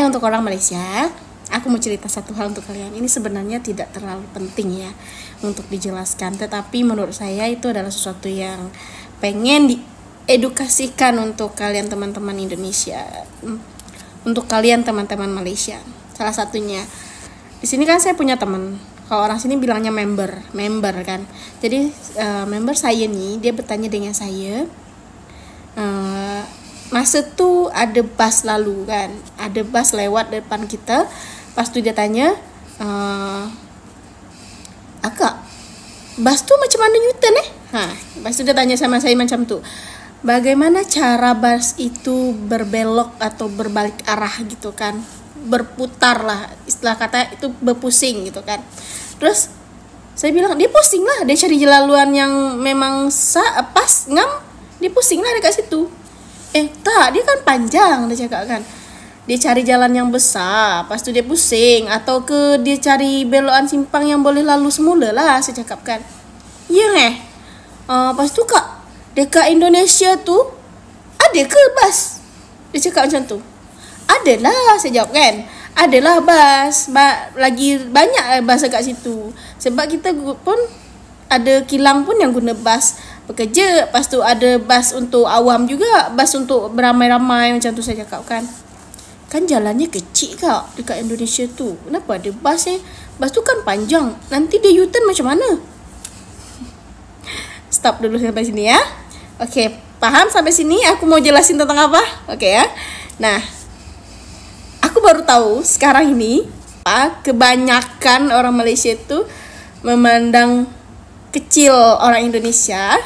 untuk orang Malaysia, aku mau cerita satu hal untuk kalian. Ini sebenarnya tidak terlalu penting ya untuk dijelaskan, tetapi menurut saya itu adalah sesuatu yang pengen diedukasikan untuk kalian teman-teman Indonesia, untuk kalian teman-teman Malaysia. Salah satunya di sini kan saya punya teman. Kalau orang sini bilangnya member kan. Jadi member saya nih, dia bertanya dengan saya, masa tuh ada bus lalu kan, ada bus lewat depan kita. Pas tuh dia tanya, Akak, bus tuh macam mana U-turn pas tuh dia tanya sama saya macam tuh, bagaimana cara bus itu berbelok atau berbalik arah gitu kan, berputar lah, istilah kata itu berpusing gitu kan. Terus saya bilang, dia pusing lah, dia cari laluan yang memang pas ngam, dia pusing lah dekat situ. Tak, dia kan panjang, dia cakap kan. Dia cari jalan yang besar, pas tu dia pusing. Atau ke dia cari belokan simpang yang boleh lalu semula lah, saya cakap kan. Ya pas tu kak, dekat Indonesia tu ada ke bas? Dia cakap macam tu. Adalah, saya jawab kan. Adalah bas, lagi banyak bas dekat situ. Sebab kita pun ada kilang pun yang guna bas bekerja. Lepas tu ada bas untuk awam juga, bas untuk beramai-ramai macam tu saya cakap kan. Kan jalannya kecil kak dekat Indonesia tu, kenapa ada bas bas tu kan panjang, nanti dia U-turn macam mana? Stop dulu sampai sini ya. Oke, paham sampai sini? Aku mau jelasin tentang apa? Oke ya. Nah, aku baru tahu sekarang ini kebanyakan orang Malaysia itu memandang kecil orang Indonesia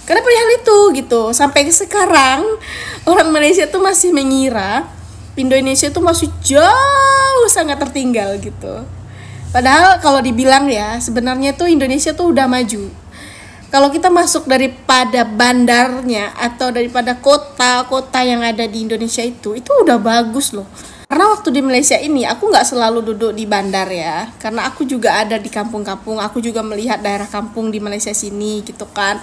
karena perihal itu gitu. Sampai sekarang orang Malaysia tuh masih mengira Indonesia tuh masih jauh sangat tertinggal gitu. Padahal kalau dibilang ya, sebenarnya tuh Indonesia tuh udah maju. Kalau kita masuk daripada bandarnya atau daripada kota-kota yang ada di Indonesia itu udah bagus loh. Karena waktu di Malaysia ini aku nggak selalu duduk di bandar ya, karena aku juga ada di kampung-kampung. Aku juga melihat daerah kampung di Malaysia sini gitu kan.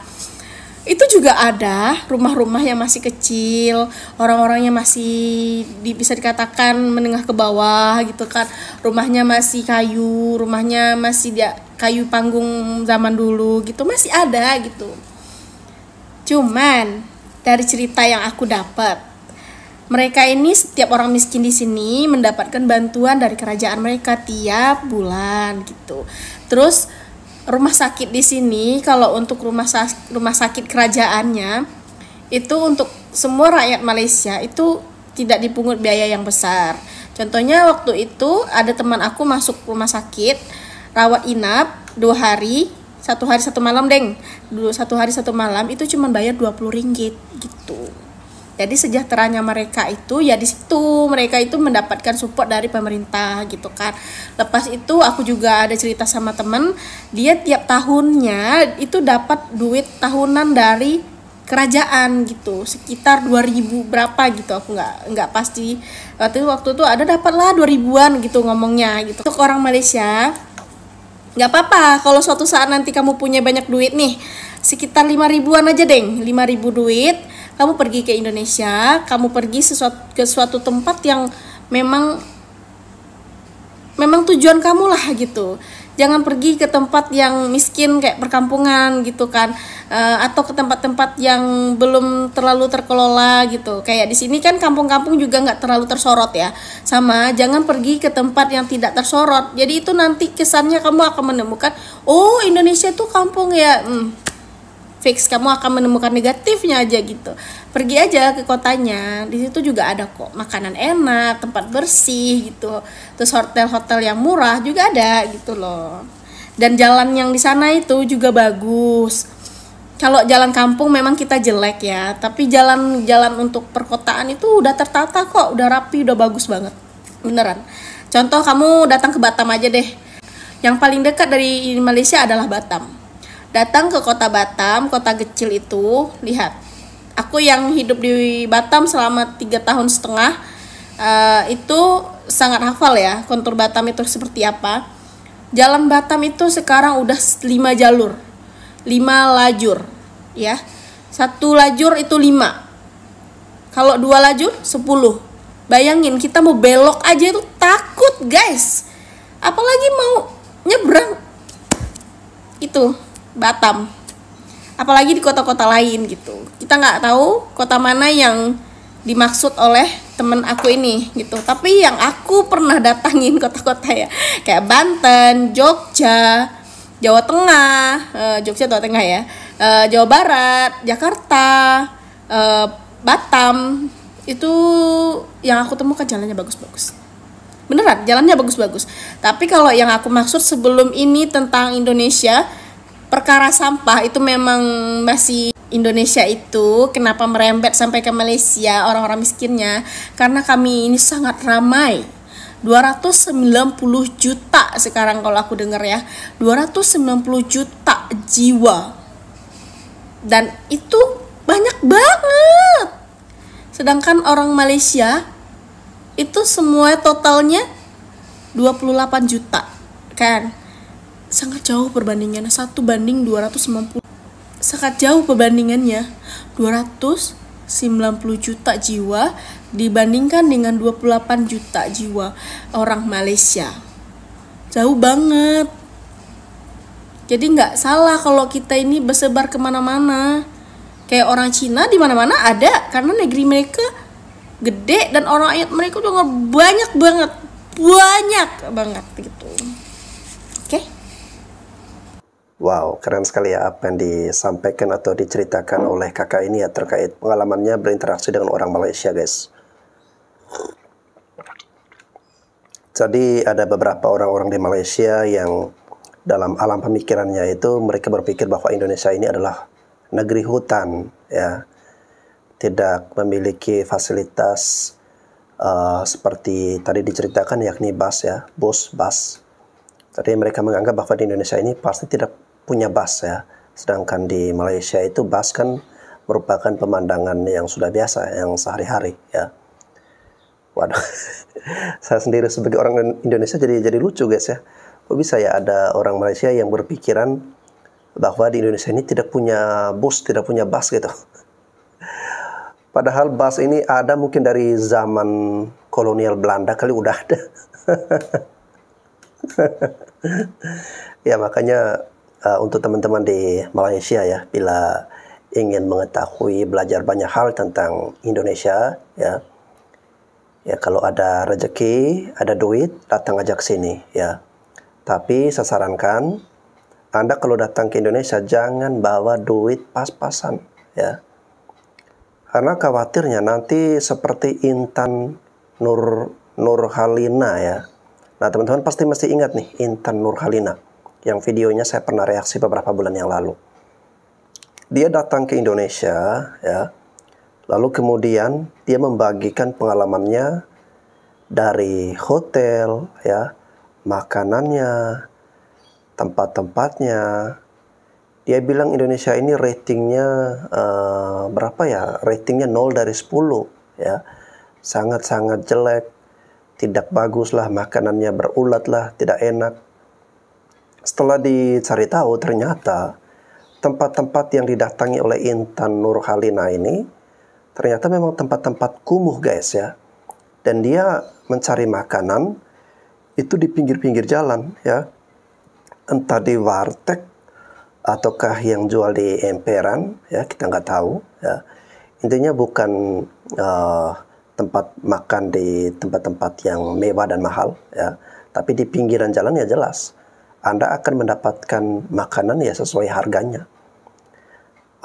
Itu juga ada rumah-rumah yang masih kecil, orang-orangnya masih bisa dikatakan menengah ke bawah gitu kan. Rumahnya masih kayu, rumahnya masih kayu panggung zaman dulu gitu, masih ada gitu. Cuman dari cerita yang aku dapat, mereka ini setiap orang miskin di sini mendapatkan bantuan dari kerajaan mereka tiap bulan gitu. Terus rumah sakit di sini, kalau untuk rumah sakit kerajaannya itu untuk semua rakyat Malaysia itu tidak dipungut biaya yang besar. Contohnya waktu itu ada teman aku masuk rumah sakit rawat inap 2 hari, 1 hari 1 malam 1 hari 1 malam itu cuma bayar RM20 gitu. Jadi sejahteranya mereka itu ya di situ, mereka itu mendapatkan support dari pemerintah gitu kan. Lepas itu aku juga ada cerita sama teman, dia tiap tahunnya itu dapat duit tahunan dari kerajaan gitu, sekitar 2000 berapa gitu, aku nggak pasti. Waktu itu ada dapatlah 2000-an gitu ngomongnya gitu. Untuk orang Malaysia nggak apa-apa kalau suatu saat nanti kamu punya banyak duit nih, sekitar 5.000-an aja 5.000 duit. Kamu pergi ke Indonesia, kamu pergi ke suatu tempat yang memang tujuan kamu lah gitu. Jangan pergi ke tempat yang miskin kayak perkampungan gitu kan, atau ke tempat-tempat yang belum terlalu terkelola gitu. Kayak di sini kan kampung-kampung juga nggak terlalu tersorot ya. Sama, jangan pergi ke tempat yang tidak tersorot. Jadi itu nanti kesannya kamu akan menemukan, oh Indonesia tuh kampung ya. Fix kamu akan menemukan negatifnya aja gitu. Pergi aja ke kotanya, di situ juga ada kok makanan enak, tempat bersih gitu. Terus hotel-hotel yang murah juga ada gitu loh. Dan jalan yang di sana itu juga bagus. Kalau jalan kampung memang kita jelek ya, tapi jalan-jalan untuk perkotaan itu udah tertata kok, udah rapi, udah bagus banget. Beneran. Contoh kamu datang ke Batam aja deh. Yang paling dekat dari Malaysia adalah Batam. Datang ke kota Batam, kota kecil itu, lihat. Aku yang hidup di Batam selama 3,5 tahun, itu sangat hafal ya, kontur Batam itu seperti apa. Jalan Batam itu sekarang udah 5 jalur, 5 lajur, ya. 1 lajur itu 5. Kalau 2 lajur 10. Bayangin kita mau belok aja tuh takut guys, apalagi mau nyebrang itu Batam, apalagi di kota-kota lain gitu. Kita nggak tahu kota mana yang dimaksud oleh temen aku ini gitu. Tapi yang aku pernah datangin kota-kota ya kayak Banten, Jogja, Jawa Tengah, Jogja Jawa Tengah ya, Jawa Barat, Jakarta, Batam, itu yang aku temukan jalannya bagus-bagus. Beneran, jalannya bagus-bagus. Tapi kalau yang aku maksud sebelum ini tentang Indonesia, perkara sampah itu memang masih Indonesia itu kenapa merembet sampai ke Malaysia orang-orang miskinnya, karena kami ini sangat ramai. 290 juta sekarang kalau aku dengar ya, 290 juta jiwa, dan itu banyak banget. Sedangkan orang Malaysia itu semua totalnya 28 juta kan, sangat jauh perbandingannya, 1:290, sangat jauh perbandingannya. 290 juta jiwa dibandingkan dengan 28 juta jiwa orang Malaysia, jauh banget. Jadi nggak salah kalau kita ini bersebar kemana-mana. Kayak orang Cina di mana-mana ada, karena negeri mereka gede dan orang rakyat mereka juga banyak banget gitu. Oke? Wow, keren sekali ya apa yang disampaikan atau diceritakan oleh kakak ini ya terkait pengalamannya berinteraksi dengan orang Malaysia, guys. Jadi ada beberapa orang-orang di Malaysia yang dalam alam pemikirannya itu mereka berpikir bahwa Indonesia ini adalah negeri hutan, ya, tidak memiliki fasilitas seperti tadi diceritakan, yakni bus ya, bus. Jadi mereka menganggap bahwa di Indonesia ini pasti tidak punya bus ya, sedangkan di Malaysia itu bus kan merupakan pemandangan yang sudah biasa, yang sehari-hari ya. Waduh, saya sendiri sebagai orang Indonesia jadi lucu guys ya. Kok bisa ya ada orang Malaysia yang berpikiran bahwa di Indonesia ini tidak punya bus, tidak punya bus gitu. Padahal bus ini ada mungkin dari zaman kolonial Belanda kali udah ada. Ya makanya untuk teman-teman di Malaysia ya, bila ingin mengetahui, belajar banyak hal tentang Indonesia ya, kalau ada rezeki, ada duit, datang aja ke sini ya. Tapi saya sarankan Anda kalau datang ke Indonesia jangan bawa duit pas-pasan ya. Karena khawatirnya nanti seperti Intan Nurhalina ya. Nah teman-teman pasti masih ingat nih Intan Nurhalina, yang videonya saya pernah reaksi beberapa bulan yang lalu. Dia datang ke Indonesia ya, lalu kemudian dia membagikan pengalamannya dari hotel ya, makanannya, tempat-tempatnya. Dia bilang Indonesia ini ratingnya berapa ya? Ratingnya 0 dari 10 ya. Sangat-sangat jelek, tidak bagus lah, makanannya berulat lah, tidak enak. Setelah dicari tahu ternyata tempat-tempat yang didatangi oleh Intan Nurhalina ini ternyata memang tempat-tempat kumuh guys ya. Dan dia mencari makanan itu di pinggir-pinggir jalan ya. Entah di warteg ataukah yang jual di emperan ya, kita nggak tahu ya. Intinya bukan tempat makan di tempat-tempat yang mewah dan mahal ya, tapi di pinggiran jalan ya jelas Anda akan mendapatkan makanan ya sesuai harganya.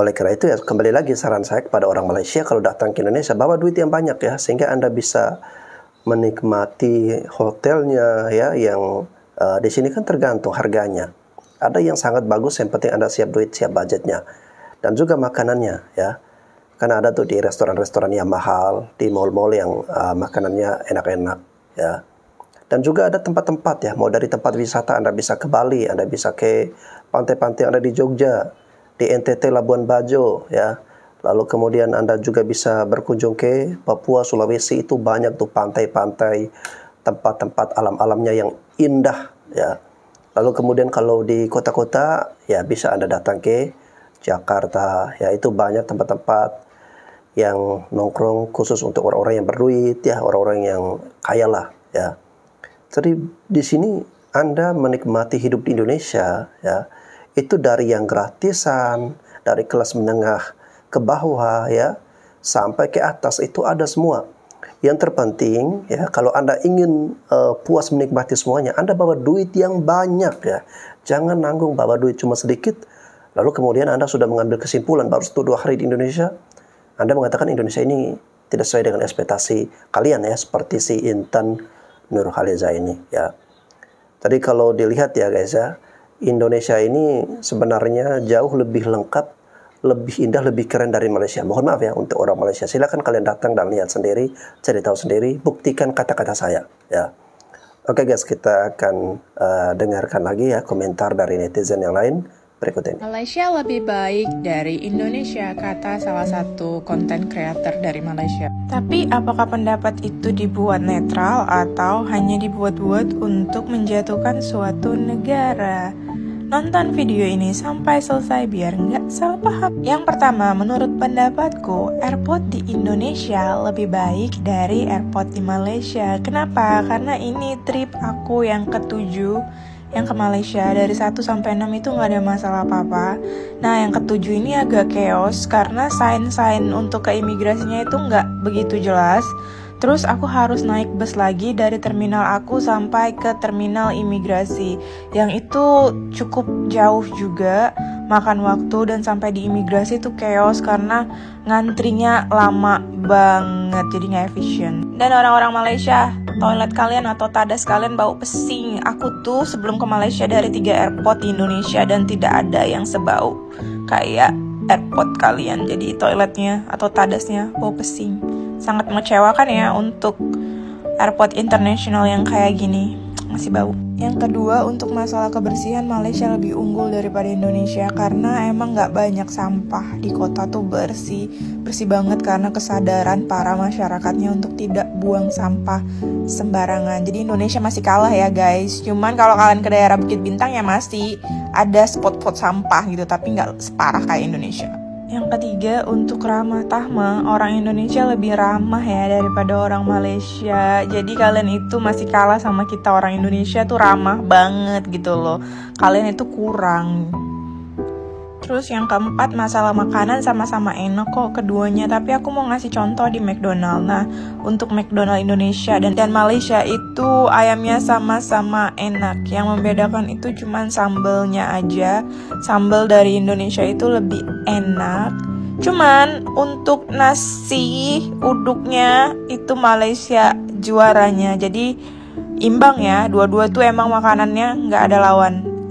Oleh karena itu ya kembali lagi saran saya kepada orang Malaysia kalau datang ke Indonesia bawa duit yang banyak ya, sehingga Anda bisa menikmati hotelnya ya, yang di sini kan tergantung harganya. Ada yang sangat bagus, yang penting Anda siap duit, siap budgetnya. Dan juga makanannya ya. Karena ada tuh di restoran-restoran yang mahal, di mall-mall yang makanannya enak-enak ya. Dan juga ada tempat-tempat ya, mau dari tempat wisata Anda bisa ke Bali, Anda bisa ke pantai-pantai yang ada di Jogja, di NTT Labuan Bajo ya. Lalu kemudian Anda juga bisa berkunjung ke Papua, Sulawesi, itu banyak tuh pantai-pantai, tempat-tempat alam-alamnya yang indah ya. Lalu kemudian kalau di kota-kota ya bisa Anda datang ke Jakarta ya, itu banyak tempat-tempat yang nongkrong khusus untuk orang-orang yang berduit ya, orang-orang yang kaya lah ya. Jadi di sini Anda menikmati hidup di Indonesia ya, itu dari yang gratisan, dari kelas menengah ke bawah ya, sampai ke atas itu ada semua. Yang terpenting ya, kalau Anda ingin puas menikmati semuanya, Anda bawa duit yang banyak ya. Jangan nanggung bawa duit cuma sedikit, lalu kemudian Anda sudah mengambil kesimpulan baru 1-2 hari di Indonesia, Anda mengatakan Indonesia ini tidak sesuai dengan ekspektasi kalian ya, seperti si Intan Nurhaliza ini ya. Tadi kalau dilihat ya guys ya, Indonesia ini sebenarnya jauh lebih lengkap, lebih indah, lebih keren dari Malaysia. Mohon maaf ya untuk orang Malaysia. Silakan kalian datang dan lihat sendiri, cari tahu sendiri, buktikan kata-kata saya ya. Oke guys, kita akan dengarkan lagi ya komentar dari netizen yang lain berikut ini. Malaysia lebih baik dari Indonesia, kata salah satu konten creator dari Malaysia. Tapi apakah pendapat itu dibuat netral atau hanya dibuat-buat untuk menjatuhkan suatu negara? Nonton video ini sampai selesai biar nggak salah paham. Yang pertama, menurut pendapatku, airport di Indonesia lebih baik dari airport di Malaysia. Kenapa? Karena ini trip aku yang ke-7 yang ke Malaysia. Dari 1 sampai 6 itu nggak ada masalah apa-apa. Nah, yang ke-7 ini agak chaos karena sign-sign untuk ke imigrasinya itu nggak begitu jelas. Terus aku harus naik bus lagi dari terminal aku sampai ke terminal imigrasi, yang itu cukup jauh juga, makan waktu, dan sampai di imigrasi itu chaos karena ngantrinya lama banget, jadi nggak efisien. Dan orang-orang Malaysia, toilet kalian atau tadas kalian bau pesing. Aku tuh sebelum ke Malaysia dari 3 airport di Indonesia dan tidak ada yang sebau kayak airport kalian. Jadi toiletnya atau tadasnya bau pesing. Sangat mengecewakan ya untuk airport internasional yang kayak gini, masih bau. Yang kedua, untuk masalah kebersihan, Malaysia lebih unggul daripada Indonesia karena emang nggak banyak sampah. Di kota tuh bersih banget karena kesadaran para masyarakatnya untuk tidak buang sampah sembarangan. Jadi Indonesia masih kalah ya guys. Cuman kalau kalian ke daerah Bukit Bintang ya masih ada spot-spot sampah gitu, tapi nggak separah kayak Indonesia. Yang ketiga, untuk ramah tahma, orang Indonesia lebih ramah ya daripada orang Malaysia. Jadi kalian itu masih kalah sama kita, orang Indonesia tuh ramah banget gitu loh. Kalian itu kurang. Terus yang keempat, masalah makanan sama-sama enak kok keduanya. Tapi aku mau ngasih contoh di McDonald. Nah, untuk McDonald Indonesia dan Malaysia itu ayamnya sama-sama enak. Yang membedakan itu cuman sambelnya aja. Sambal dari Indonesia itu lebih enak. Cuman untuk nasi uduknya itu Malaysia juaranya. Jadi imbang ya. Dua-dua tuh emang makanannya nggak ada lawan.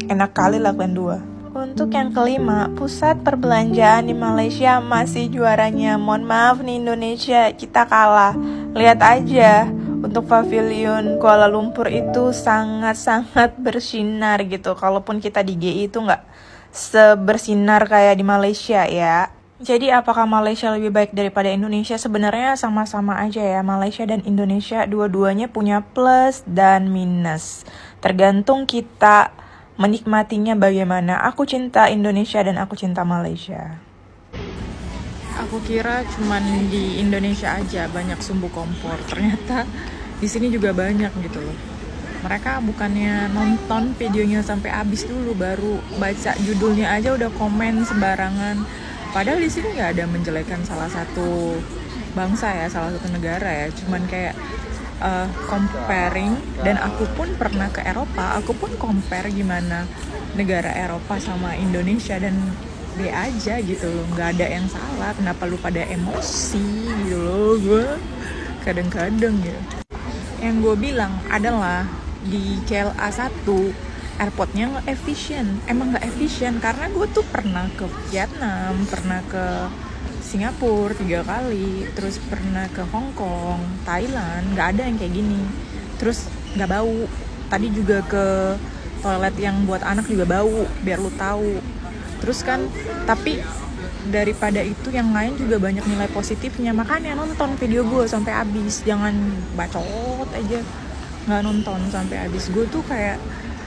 Enak kali lah kalian dua. Untuk yang kelima, pusat perbelanjaan di Malaysia masih juaranya. Mohon maaf nih Indonesia, kita kalah. Lihat aja, untuk pavilion Kuala Lumpur itu sangat-sangat bersinar gitu. Kalaupun kita di GI itu nggak sebersinar kayak di Malaysia ya. Jadi apakah Malaysia lebih baik daripada Indonesia? Sebenarnya sama-sama aja ya. Malaysia dan Indonesia dua-duanya punya plus dan minus. Tergantung kita menikmatinya bagaimana. Aku cinta Indonesia dan aku cinta Malaysia. Aku kira cuman di Indonesia aja banyak sumbu kompor. Ternyata di sini juga banyak gitu loh. Mereka bukannya nonton videonya sampai habis dulu, baru baca judulnya aja udah komen sembarangan. Padahal di sini nggak ada menjelekan salah satu bangsa ya, salah satu negara ya. Cuman kayak comparing, dan aku pun pernah ke Eropa, aku pun compare gimana negara Eropa sama Indonesia, dan be aja gitu loh, nggak ada yang salah. Kenapa lu pada emosi gitu loh? Gue kadang-kadang ya, yang gue bilang adalah di KLA 1 airportnya nggak efisien. Emang nggak efisien karena gue tuh pernah ke Vietnam, pernah ke Singapura 3 kali, terus pernah ke Hong Kong, Thailand, nggak ada yang kayak gini. Terus nggak bau. Tadi juga ke toilet yang buat anak juga bau, biar lu tahu. Terus kan, tapi daripada itu yang lain juga banyak nilai positifnya. Makanya nonton video gue sampai habis, jangan bacot aja nggak nonton sampai habis. Gue tuh kayak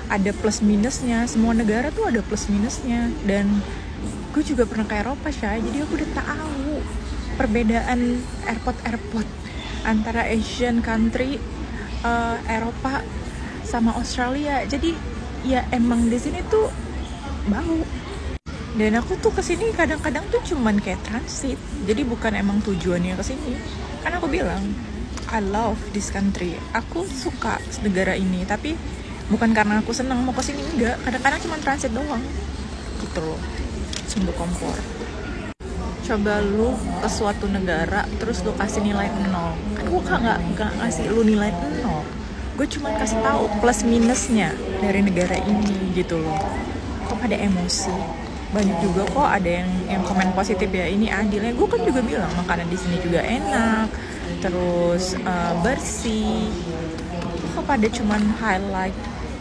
ada plus minusnya. Semua negara tuh ada plus minusnya, dan gue juga pernah ke Eropa Syah, jadi aku udah tahu perbedaan airport antara Asian country, Eropa sama Australia. Jadi ya emang di sini tuh bau. Dan aku tuh kesini kadang-kadang tuh cuman kayak transit, jadi bukan emang tujuannya kesini. Kan aku bilang I love this country, aku suka negara ini, tapi bukan karena aku senang mau kesini, enggak. Kadang-kadang cuma transit doang gitu loh, untuk kompor. Coba lu ke suatu negara terus lu kasih nilai 0, kan gue nggak ngasih lu nilai 0, gue cuma kasih tahu plus minusnya dari negara ini gitu loh. Kok pada emosi? Banyak juga kok ada yang komen positif ya, ini adilnya. Gue kan juga bilang makanan di sini juga enak, terus bersih. Kok pada cuman highlight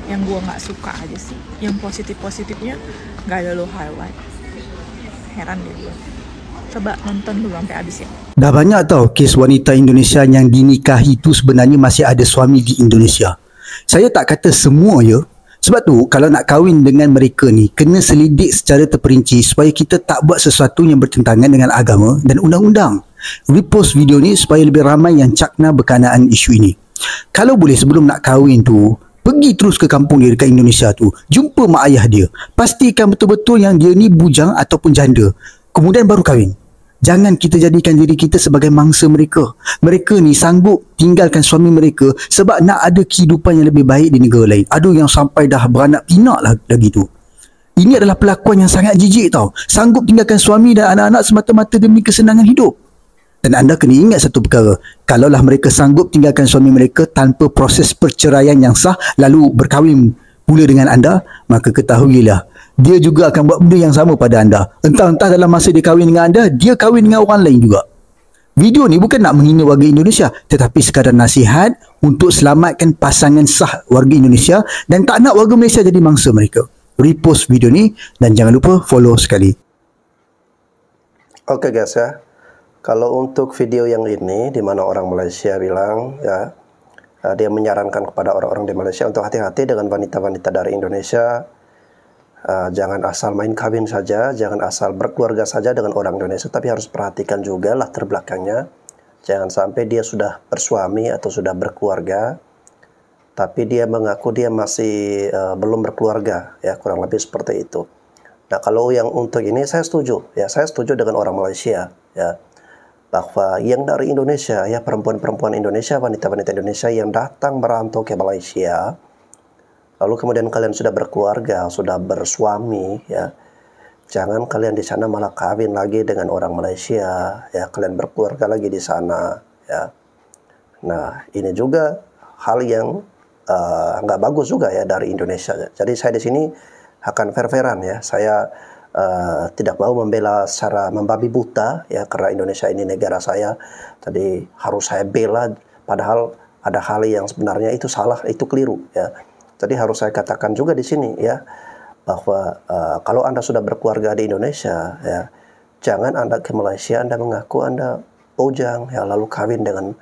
yang gue nggak suka aja sih, yang positifnya nggak ada lo highlight. Heran deh gue. Coba nonton dulu sampai habis ya. Dah banyak tau kes wanita Indonesia yang dinikahi tu sebenarnya masih ada suami di Indonesia. Saya tak kata semua ya. Sebab tu kalau nak kahwin dengan mereka ni, kena selidik secara terperinci supaya kita tak buat sesuatu yang bertentangan dengan agama dan undang-undang. Repost video ni supaya lebih ramai yang cakna berkenaan isu ini. Kalau boleh sebelum nak kahwin tu, pergi terus ke kampung dia dekat Indonesia tu, jumpa mak ayah dia, pastikan betul-betul yang dia ni bujang ataupun janda, kemudian baru kahwin. Jangan kita jadikan diri kita sebagai mangsa mereka. Mereka ni sanggup tinggalkan suami mereka sebab nak ada kehidupan yang lebih baik di negara lain. Ada yang sampai dah beranak pinak lagi tu. Ini adalah pelakuan yang sangat jijik tau. Sanggup tinggalkan suami dan anak-anak semata-mata demi kesenangan hidup. Dan anda kena ingat satu perkara. Kalaulah mereka sanggup tinggalkan suami mereka tanpa proses perceraian yang sah lalu berkahwin pula dengan anda, maka ketahuilah dia juga akan buat benda yang sama pada anda. Entah-entah dalam masa dia kahwin dengan anda, dia kahwin dengan orang lain juga. Video ni bukan nak menghina warga Indonesia, tetapi sekadar nasihat untuk selamatkan pasangan sah warga Indonesia dan tak nak warga Malaysia jadi mangsa mereka. Repost video ni dan jangan lupa follow sekali. Oke guys ya, kalau untuk video yang ini di mana orang Malaysia bilang ya, dia menyarankan kepada orang-orang di Malaysia untuk hati-hati dengan wanita-wanita dari Indonesia. Jangan asal main kawin saja, jangan asal berkeluarga saja dengan orang Indonesia, tapi harus perhatikan juga latar belakangnya. Jangan sampai dia sudah bersuami atau sudah berkeluarga, tapi dia mengaku dia masih belum berkeluarga, ya kurang lebih seperti itu. Nah kalau yang untuk ini saya setuju, ya saya setuju dengan orang Malaysia, ya bahwa yang dari Indonesia, ya perempuan-perempuan Indonesia, wanita-wanita Indonesia yang datang merantau ke Malaysia, lalu kemudian kalian sudah berkeluarga, sudah bersuami, ya jangan kalian di sana malah kawin lagi dengan orang Malaysia, ya kalian berkeluarga lagi di sana, ya. Nah ini juga hal yang nggak bagus juga ya dari Indonesia. Jadi saya di sini akan fair-fairan ya. Saya tidak mau membela secara membabi buta ya, karena Indonesia ini negara saya. Jadi harus saya bela, padahal ada hal yang sebenarnya itu salah, itu keliru ya. Jadi harus saya katakan juga di sini ya, bahwa kalau Anda sudah berkeluarga di Indonesia ya, jangan Anda ke Malaysia Anda mengaku Anda bujang ya, lalu kawin dengan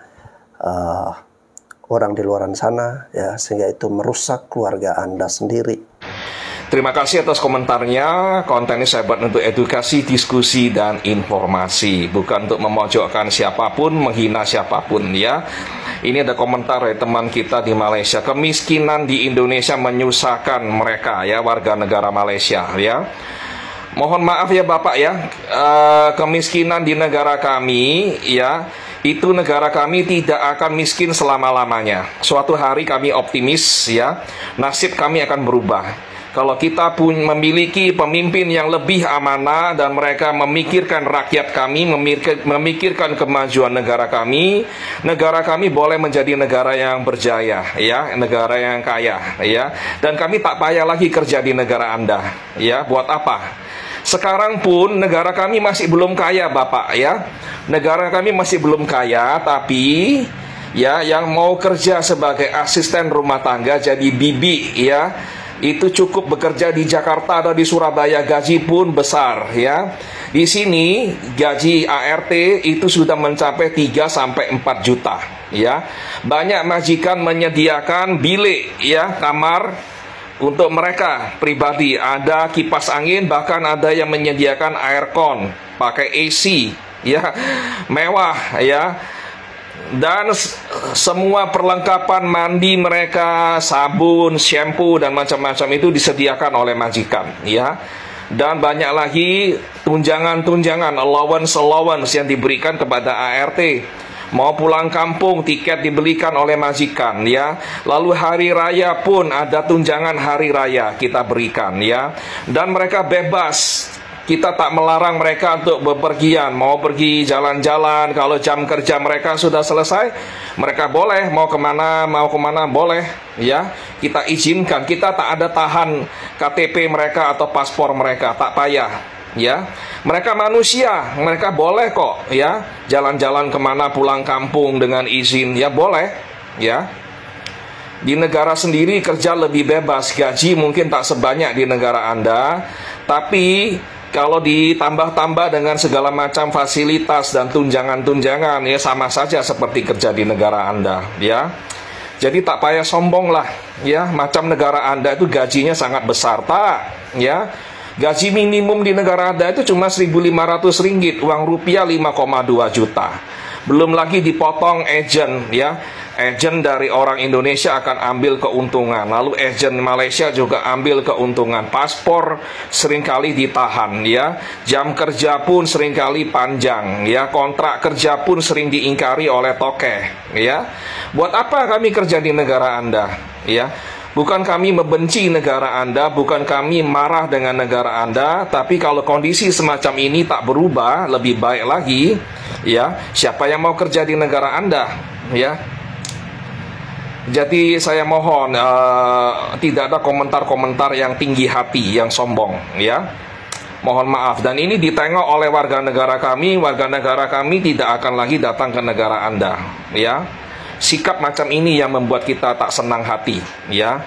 orang di luar sana ya, sehingga itu merusak keluarga Anda sendiri. Terima kasih atas komentarnya. Konten ini saya buat untuk edukasi, diskusi, dan informasi, bukan untuk memojokkan siapapun, menghina siapapun ya. Ini ada komentar dari teman kita di Malaysia. Kemiskinan di Indonesia menyusahkan mereka ya, warga negara Malaysia ya. Mohon maaf ya Bapak ya, kemiskinan di negara kami ya, itu negara kami tidak akan miskin selama-lamanya. Suatu hari kami optimis ya, nasib kami akan berubah. Kalau kita pun memiliki pemimpin yang lebih amanah dan mereka memikirkan rakyat kami, memikirkan kemajuan negara kami boleh menjadi negara yang berjaya, ya, negara yang kaya, ya. Dan kami tak payah lagi kerja di negara Anda, ya. Buat apa? Sekarang pun negara kami masih belum kaya, Bapak, ya. Negara kami masih belum kaya, tapi ya yang mau kerja sebagai asisten rumah tangga jadi bibi, ya, itu cukup bekerja di Jakarta atau di Surabaya, gaji pun besar ya. Di sini gaji ART itu sudah mencapai 3 sampai 4 juta ya. Banyak majikan menyediakan bilik ya, kamar untuk mereka pribadi, ada kipas angin, bahkan ada yang menyediakan aircon, pakai AC ya, mewah ya. Dan semua perlengkapan mandi mereka, sabun, shampoo dan macam-macam itu disediakan oleh majikan, ya. Dan banyak lagi tunjangan-tunjangan, allowance yang diberikan kepada ART. Mau pulang kampung, tiket dibelikan oleh majikan, ya. Lalu hari raya pun ada tunjangan hari raya kita berikan, ya. Dan mereka bebas. Kita tak melarang mereka untuk bepergian, mau pergi jalan-jalan. Kalau jam kerja mereka sudah selesai, mereka boleh mau kemana boleh, ya. Kita izinkan, kita tak ada tahan KTP mereka atau paspor mereka, tak payah, ya. Mereka manusia, mereka boleh kok, ya, jalan-jalan kemana, pulang kampung dengan izin, ya boleh, ya. Di negara sendiri kerja lebih bebas, gaji mungkin tak sebanyak di negara Anda, tapi kalau ditambah-tambah dengan segala macam fasilitas dan tunjangan-tunjangan, ya sama saja seperti kerja di negara Anda, ya. Jadi tak payah sombong lah, ya. Macam negara Anda itu gajinya sangat besar, tak, ya. Gaji minimum di negara Anda itu cuma 1.500 ringgit, uang rupiah 5,2 juta. Belum lagi dipotong agent, ya. Agent dari orang Indonesia akan ambil keuntungan, lalu agent Malaysia juga ambil keuntungan. Paspor seringkali ditahan, ya. Jam kerja pun seringkali panjang, ya. Kontrak kerja pun sering diingkari oleh tokeh, ya. Buat apa kami kerja di negara Anda, ya? Bukan kami membenci negara Anda, bukan kami marah dengan negara Anda, tapi kalau kondisi semacam ini tak berubah, lebih baik lagi, ya. Siapa yang mau kerja di negara Anda, ya? Jadi saya mohon tidak ada komentar-komentar yang tinggi hati, yang sombong, ya. Mohon maaf. Dan ini ditengok oleh warga negara kami tidak akan lagi datang ke negara Anda, ya. Sikap macam ini yang membuat kita tak senang hati, ya.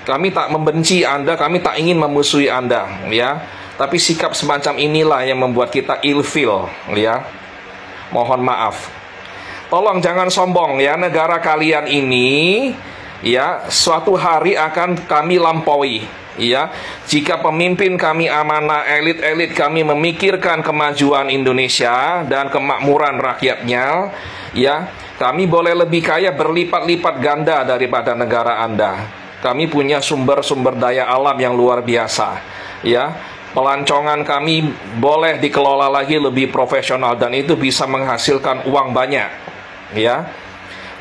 Kami tak membenci Anda, kami tak ingin memusuhi Anda, ya. Tapi sikap semacam inilah yang membuat kita ilfeel, ya. Mohon maaf. Tolong jangan sombong, ya. Negara kalian ini, ya, suatu hari akan kami lampaui, ya. Jika pemimpin kami amanah, elit-elit kami memikirkan kemajuan Indonesia dan kemakmuran rakyatnya, ya, kami boleh lebih kaya berlipat-lipat ganda daripada negara Anda. Kami punya sumber-sumber daya alam yang luar biasa, ya. Pelancongan kami boleh dikelola lagi lebih profesional dan itu bisa menghasilkan uang banyak, ya.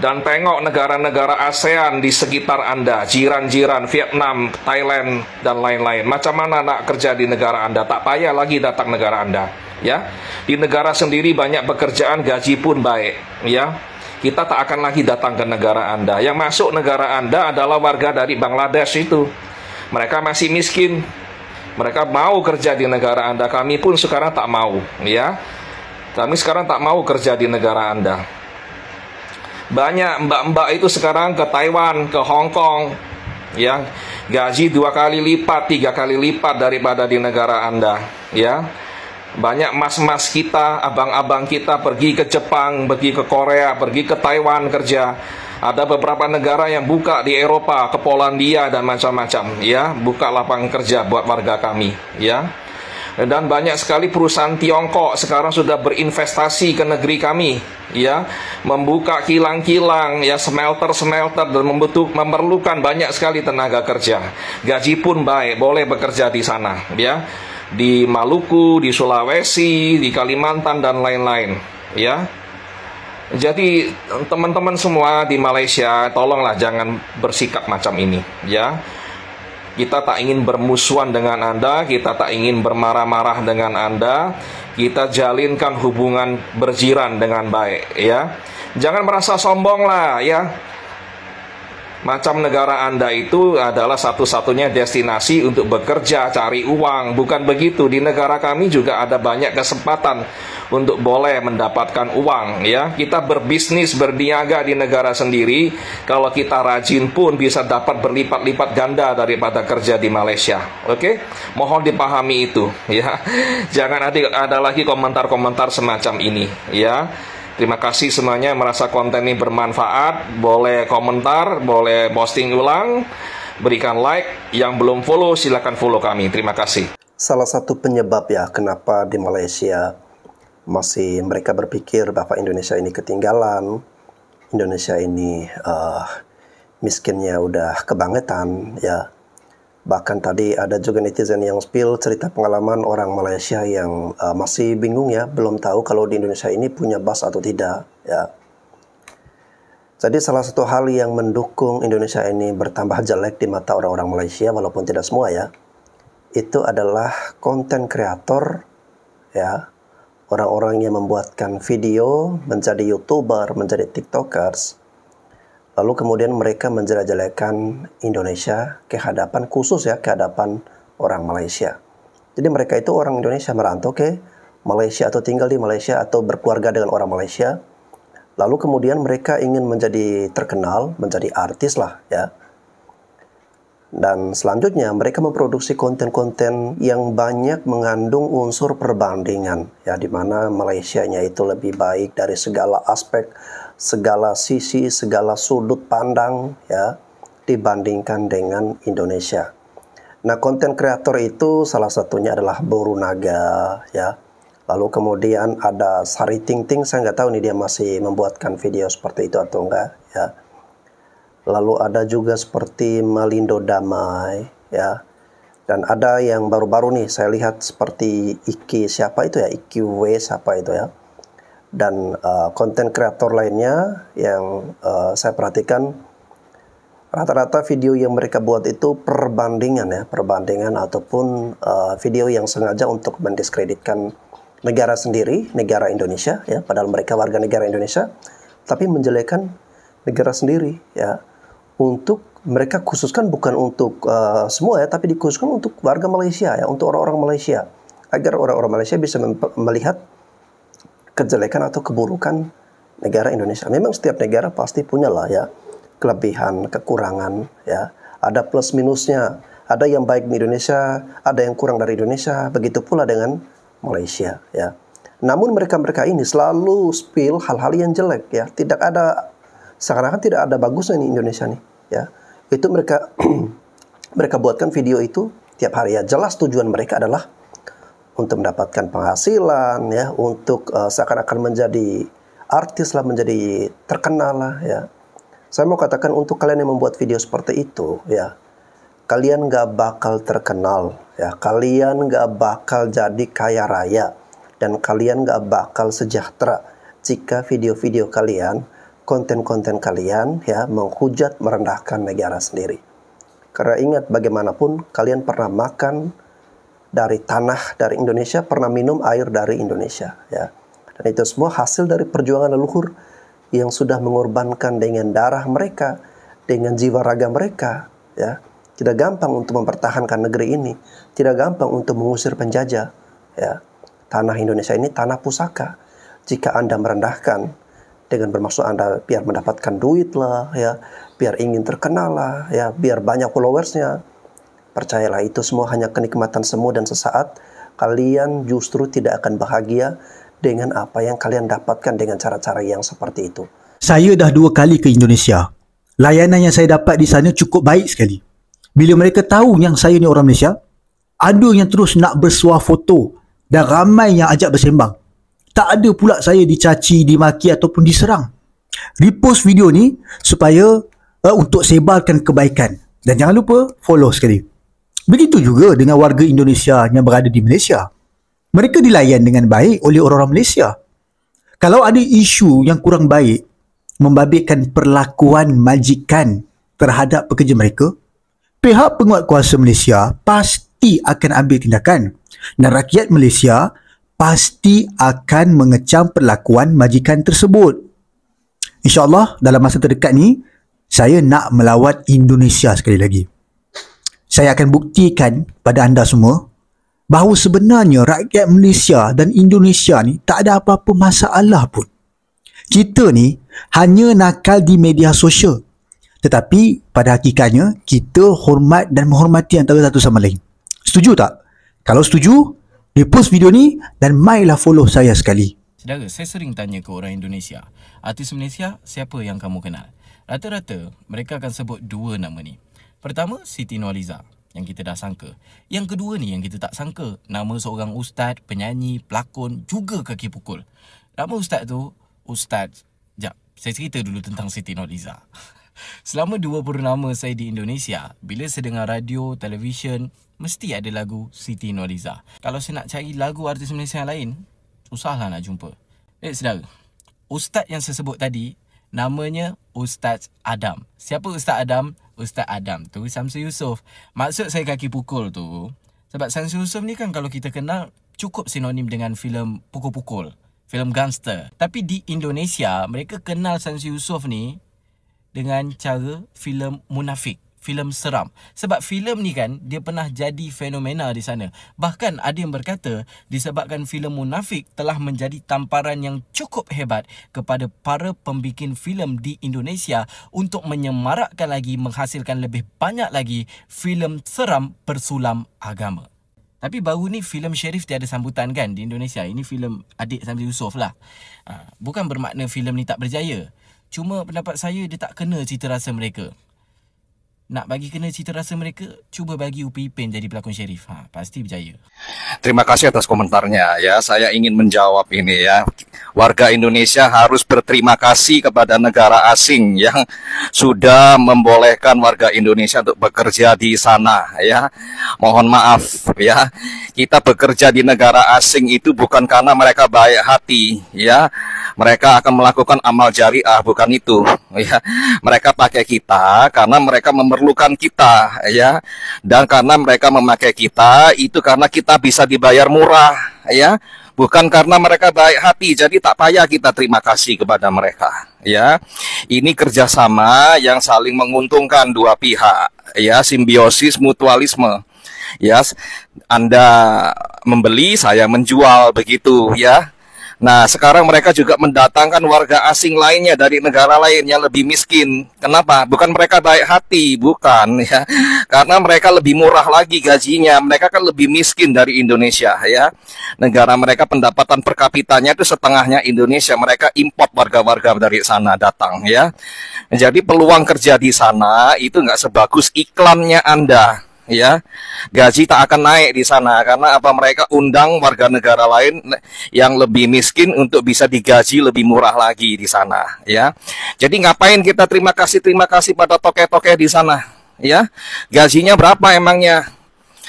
Dan tengok negara-negara ASEAN di sekitar Anda, jiran-jiran Vietnam, Thailand dan lain-lain. Macam mana nak kerja di negara Anda? Tak payah lagi datang negara Anda, ya. Di negara sendiri banyak pekerjaan, gaji pun baik, ya. Kita tak akan lagi datang ke negara Anda. Yang masuk negara Anda adalah warga dari Bangladesh itu. Mereka masih miskin. Mereka mau kerja di negara Anda. Kami pun sekarang tak mau, ya. Kami sekarang tak mau kerja di negara Anda. Banyak mbak-mbak itu sekarang ke Taiwan, ke Hong Kong, ya. Gaji 2 kali lipat, 3 kali lipat daripada di negara Anda, ya. Banyak mas-mas kita, abang-abang kita pergi ke Jepang, pergi ke Korea, pergi ke Taiwan kerja. Ada beberapa negara yang buka di Eropa, ke Polandia dan macam-macam, ya, buka lapangan kerja buat warga kami, ya. Dan banyak sekali perusahaan Tiongkok sekarang sudah berinvestasi ke negeri kami, ya, membuka kilang-kilang, ya, smelter-smelter dan memerlukan banyak sekali tenaga kerja. Gaji pun baik, boleh bekerja di sana, ya. Di Maluku, di Sulawesi, di Kalimantan dan lain-lain, ya. Jadi teman-teman semua di Malaysia, tolonglah jangan bersikap macam ini, ya. Kita tak ingin bermusuhan dengan Anda, kita tak ingin bermarah-marah dengan Anda. Kita jalinkan hubungan berjiran dengan baik, ya. Jangan merasa sombong lah, ya. Macam negara Anda itu adalah satu-satunya destinasi untuk bekerja, cari uang. Bukan begitu, di negara kami juga ada banyak kesempatan untuk boleh mendapatkan uang, ya. Kita berbisnis, berniaga di negara sendiri. Kalau kita rajin pun bisa dapat berlipat-lipat ganda daripada kerja di Malaysia. Oke? Mohon dipahami itu, ya. Jangan ada lagi komentar-komentar semacam ini, ya. Terima kasih semuanya merasa konten ini bermanfaat. Boleh komentar, boleh posting ulang, berikan like. Yang belum follow silakan follow kami. Terima kasih. Salah satu penyebab ya kenapa di Malaysia masih mereka berpikir bahwa Indonesia ini ketinggalan, Indonesia ini miskinnya udah kebangetan ya. Bahkan tadi ada juga netizen yang spill cerita pengalaman orang Malaysia yang masih bingung ya, belum tahu kalau di Indonesia ini punya bus atau tidak ya. Jadi salah satu hal yang mendukung Indonesia ini bertambah jelek di mata orang-orang Malaysia, walaupun tidak semua ya, itu adalah konten kreator ya, orang-orang yang membuatkan video, menjadi YouTuber, menjadi TikTokers, lalu kemudian mereka menjelek-jelekan Indonesia ke hadapan, khusus ya, ke hadapan orang Malaysia. Jadi mereka itu orang Indonesia merantau ke Malaysia atau tinggal di Malaysia atau berkeluarga dengan orang Malaysia. Lalu kemudian mereka ingin menjadi terkenal, menjadi artis lah ya. Dan selanjutnya mereka memproduksi konten-konten yang banyak mengandung unsur perbandingan ya, di mana Malaysianya itu lebih baik dari segala aspek, segala sisi, segala sudut pandang ya, dibandingkan dengan Indonesia. Nah, konten kreator itu salah satunya adalah Boru Naga ya. Lalu kemudian ada Sari Ting Ting, saya nggak tahu nih dia masih membuatkan video seperti itu atau enggak ya. Lalu ada juga seperti Malindo Damai ya. Dan ada yang baru-baru nih saya lihat seperti Iki, siapa itu ya, Iki W siapa itu ya. Dan konten kreator lainnya yang saya perhatikan rata-rata video yang mereka buat itu perbandingan ya, perbandingan ataupun video yang sengaja untuk mendiskreditkan negara sendiri, negara Indonesia ya, padahal mereka warga negara Indonesia, tapi menjelekkan negara sendiri ya. Untuk mereka khususkan bukan untuk semua ya, tapi dikhususkan untuk warga Malaysia ya, untuk orang-orang Malaysia, agar orang-orang Malaysia bisa melihat kejelekan atau keburukan negara Indonesia. Memang setiap negara pasti punya lah ya kelebihan, kekurangan ya. Ada plus minusnya. Ada yang baik di Indonesia, ada yang kurang dari Indonesia. Begitu pula dengan Malaysia ya. Namun mereka-mereka ini selalu spill hal-hal yang jelek ya. Tidak ada, seakan-akan tidak ada bagusnya nih Indonesia nih ya. Itu mereka mereka buatkan video itu tiap hari ya. Jelas tujuan mereka adalah untuk mendapatkan penghasilan ya, untuk seakan-akan menjadi artis lah, menjadi terkenal lah ya. Saya mau katakan untuk kalian yang membuat video seperti itu ya, kalian gak bakal terkenal ya, kalian gak bakal jadi kaya raya, dan kalian gak bakal sejahtera jika video-video kalian, konten-konten kalian ya, menghujat, merendahkan negara sendiri. Karena ingat, bagaimanapun kalian pernah makan dari tanah dari Indonesia, pernah minum air dari Indonesia ya. Dan itu semua hasil dari perjuangan leluhur yang sudah mengorbankan dengan darah mereka, dengan jiwa raga mereka ya. Tidak gampang untuk mempertahankan negeri ini, tidak gampang untuk mengusir penjajah ya. Tanah Indonesia ini tanah pusaka. Jika Anda merendahkan dengan bermaksud Anda biar mendapatkan duit lah ya, biar ingin terkenal lah ya, biar banyak followersnya, percayalah itu semua hanya kenikmatan semu dan sesaat. Kalian justru tidak akan bahagia dengan apa yang kalian dapatkan dengan cara-cara yang seperti itu. Saya dah 2 kali ke Indonesia. Layanan yang saya dapat di sana cukup baik sekali. Bila mereka tahu yang saya ni orang Malaysia, ada yang terus nak bersuah foto dan ramai yang ajak bersembang. Tak ada pula saya dicaci, dimaki ataupun diserang. Repost video ni supaya untuk sebarkan kebaikan. Dan jangan lupa follow sekali. Begitu juga dengan warga Indonesia yang berada di Malaysia. Mereka dilayan dengan baik oleh orang-orang Malaysia. Kalau ada isu yang kurang baik, membabitkan perlakuan majikan terhadap pekerja mereka, pihak penguatkuasa Malaysia pasti akan ambil tindakan. Dan rakyat Malaysia pasti akan mengecam perlakuan majikan tersebut. InsyaAllah dalam masa terdekat ni, saya nak melawat Indonesia sekali lagi. Saya akan buktikan pada anda semua bahawa sebenarnya rakyat Malaysia dan Indonesia ni tak ada apa-apa masalah pun. Kita ni hanya nakal di media sosial. Tetapi pada hakikatnya kita hormat dan menghormati antara satu sama lain. Setuju tak? Kalau setuju, repost video ni dan mailah follow saya sekali. Saudara, saya sering tanya ke orang Indonesia, artis Malaysia siapa yang kamu kenal? Rata-rata mereka akan sebut 2 nama ni. Pertama, Siti Nurhaliza. yang kita dah sangka. Yang kedua ni yang kita tak sangka. Nama seorang ustaz, penyanyi, pelakon, juga kaki pukul. Nama ustaz tu, Sekejap, saya cerita dulu tentang Siti Nurhaliza. Selama 20 purnama saya di Indonesia, bila saya dengar radio, televisyen, mesti ada lagu Siti Nurhaliza. Kalau saya nak cari lagu artis Malaysia yang lain, susahlah nak jumpa. Saudara, ustaz yang saya sebut tadi, namanya Ustaz Adam. Siapa Ustaz Adam? Ustaz Adam tu Samsul Yusof. Maksud saya kaki pukul tu, sebab Samsul Yusof ni kan kalau kita kenal, cukup sinonim dengan filem pukul-pukul, filem gangster. Tapi di Indonesia, mereka kenal Samsul Yusof ni dengan cara filem munafik, filem seram. Sebab filem ni kan, dia pernah jadi fenomena di sana. Bahkan ada yang berkata, disebabkan filem munafik telah menjadi tamparan yang cukup hebat kepada para pembikin filem di Indonesia untuk menyemarakkan lagi, menghasilkan lebih banyak lagi filem seram bersulam agama. Tapi baru ni filem Sherif tiada sambutan kan di Indonesia. Ini filem adik Samsul Yusof lah. Bukan bermakna filem ni tak berjaya. Cuma pendapat saya dia tak kena cita rasa mereka. Nak bagi kena cita rasa mereka, cuba bagi Upi Ipin jadi pelakon Sherif. Pasti berjaya. Terima kasih atas komentarnya ya. Saya ingin menjawab ini ya. Warga Indonesia harus berterima kasih kepada negara asing yang sudah membolehkan warga Indonesia untuk bekerja di sana ya. Mohon maaf ya. Kita bekerja di negara asing itu bukan karena mereka baik hati ya. Mereka akan melakukan amal jariah, bukan itu ya. Mereka pakai kita karena mereka memerlukan kita ya. Dan karena mereka memakai kita itu karena kita bisa dibayar murah ya. Bukan karena mereka baik hati, jadi tak payah kita terima kasih kepada mereka ya. Ini kerjasama yang saling menguntungkan dua pihak ya, simbiosis mutualisme ya. Anda membeli, saya menjual, begitu ya. Nah, sekarang mereka juga mendatangkan warga asing lainnya dari negara lain yang lebih miskin. Kenapa? Bukan mereka baik hati, bukan ya. Karena mereka lebih murah lagi gajinya. Mereka kan lebih miskin dari Indonesia ya. Negara mereka pendapatan per kapitanya itu setengahnya Indonesia. Mereka import warga-warga dari sana datang ya. Jadi peluang kerja di sana itu nggak sebagus iklannya Anda. Ya, gaji tak akan naik di sana karena apa, mereka undang warga negara lain yang lebih miskin untuk bisa digaji lebih murah lagi di sana ya. Jadi ngapain kita terima kasih pada toke-toke di sana ya? Gajinya berapa emangnya?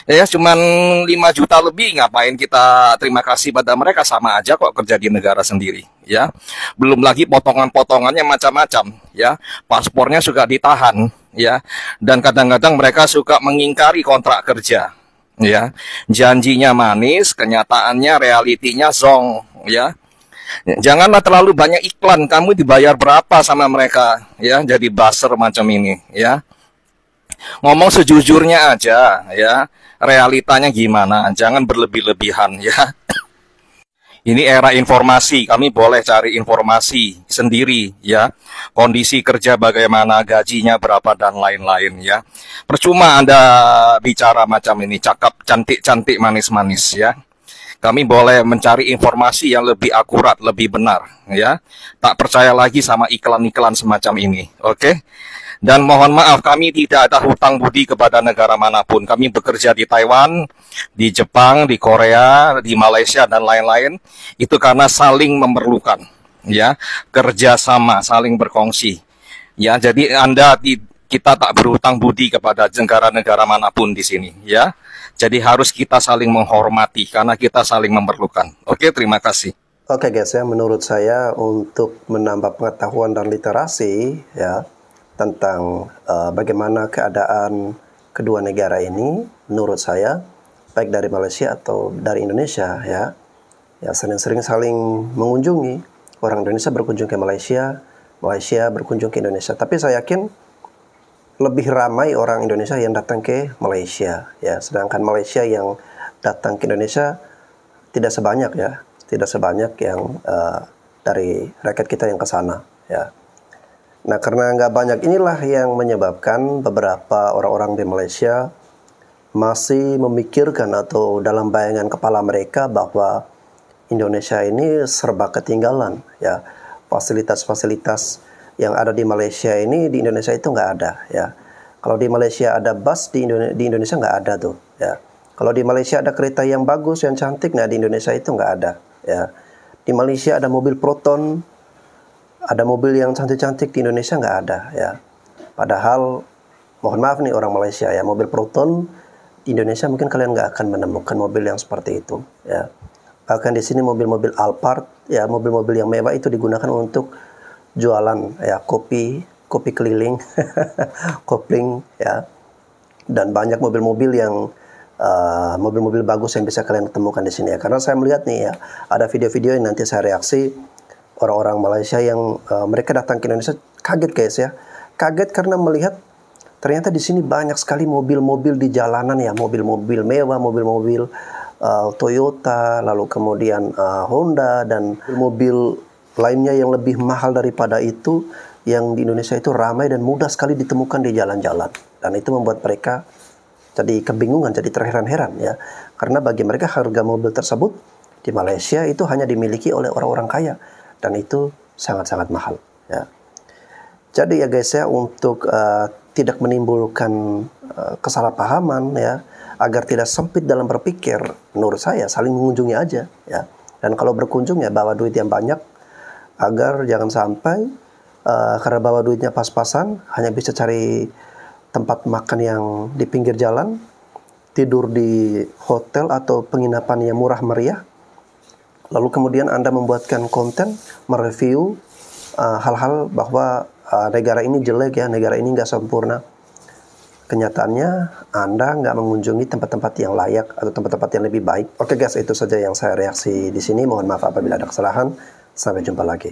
Ya, cuman 5 juta lebih, ngapain kita terima kasih pada mereka? Sama aja kok kerja di negara sendiri ya. Belum lagi potongan-potongannya macam-macam ya. Paspornya suka ditahan ya. Dan kadang-kadang mereka suka mengingkari kontrak kerja ya. Janjinya manis, kenyataannya realitinya zong ya. Janganlah terlalu banyak iklan, kamu dibayar berapa sama mereka ya, jadi buzzer macam ini ya. Ngomong sejujurnya aja ya, realitanya gimana, jangan berlebih-lebihan ya. Ini era informasi, kami boleh cari informasi sendiri ya. Kondisi kerja bagaimana, gajinya berapa dan lain-lain ya. Percuma Anda bicara macam ini, cakap cantik-cantik manis-manis ya. Kami boleh mencari informasi yang lebih akurat, lebih benar ya. Tak percaya lagi sama iklan-iklan semacam ini. Oke? Dan mohon maaf, kami tidak ada hutang budi kepada negara manapun. Kami bekerja di Taiwan, di Jepang, di Korea, di Malaysia, dan lain-lain. Itu karena saling memerlukan, ya, kerjasama, saling berkongsi. Ya, jadi kita tak berhutang budi kepada negara-negara manapun di sini, ya. Jadi harus kita saling menghormati karena kita saling memerlukan. Oke, terima kasih. Oke guys ya, menurut saya untuk menambah pengetahuan dan literasi ya tentang bagaimana keadaan kedua negara ini, menurut saya baik dari Malaysia atau dari Indonesia ya sering-sering saling mengunjungi. Orang Indonesia berkunjung ke Malaysia, Malaysia berkunjung ke Indonesia. Tapi saya yakin lebih ramai orang Indonesia yang datang ke Malaysia ya, sedangkan Malaysia yang datang ke Indonesia tidak sebanyak yang dari rakyat kita yang ke sana ya. Nah, karena nggak banyak inilah yang menyebabkan beberapa orang-orang di Malaysia masih memikirkan atau dalam bayangan kepala mereka bahwa Indonesia ini serba ketinggalan ya. Fasilitas-fasilitas yang ada di Malaysia ini di Indonesia itu nggak ada ya. Kalau di Malaysia ada bus, di Indonesia nggak ada tuh. Ya. Kalau di Malaysia ada kereta yang bagus, yang cantik, nah di Indonesia itu nggak ada. Ya. Di Malaysia ada mobil Proton, ada mobil yang cantik-cantik, di Indonesia nggak ada. Ya. Padahal, mohon maaf nih orang Malaysia ya, mobil Proton di Indonesia mungkin kalian nggak akan menemukan mobil yang seperti itu. Ya. Bahkan di sini mobil-mobil Alphard, ya mobil-mobil yang mewah itu digunakan untuk jualan ya kopi keliling, kopling ya, dan banyak mobil-mobil yang mobil-mobil bagus yang bisa kalian temukan di sini ya. Karena saya melihat nih ya, ada video-video yang nanti saya reaksi orang-orang Malaysia yang mereka datang ke Indonesia kaget guys ya, kaget karena melihat ternyata di sini banyak sekali mobil-mobil di jalanan ya, mobil-mobil mewah, mobil-mobil Toyota, lalu kemudian Honda dan mobil lainnya yang lebih mahal daripada itu yang di Indonesia itu ramai dan mudah sekali ditemukan di jalan-jalan. Dan itu membuat mereka jadi kebingungan, jadi terheran-heran ya. Karena bagi mereka harga mobil tersebut di Malaysia itu hanya dimiliki oleh orang-orang kaya dan itu sangat-sangat mahal ya. Jadi ya guys ya, untuk tidak menimbulkan kesalahpahaman ya, agar tidak sempit dalam berpikir, menurut saya saling mengunjungi aja ya. Dan kalau berkunjung ya bawa duit yang banyak, agar jangan sampai karena bawa duitnya pas-pasan hanya bisa cari tempat makan yang di pinggir jalan, tidur di hotel atau penginapan yang murah meriah, lalu kemudian Anda membuatkan konten mereview hal-hal bahwa negara ini jelek ya, negara ini nggak sempurna. Kenyataannya Anda nggak mengunjungi tempat-tempat yang layak atau tempat-tempat yang lebih baik. Oke guys, itu saja yang saya reaksi di sini. Mohon maaf apabila ada kesalahan. Sampai jumpa lagi.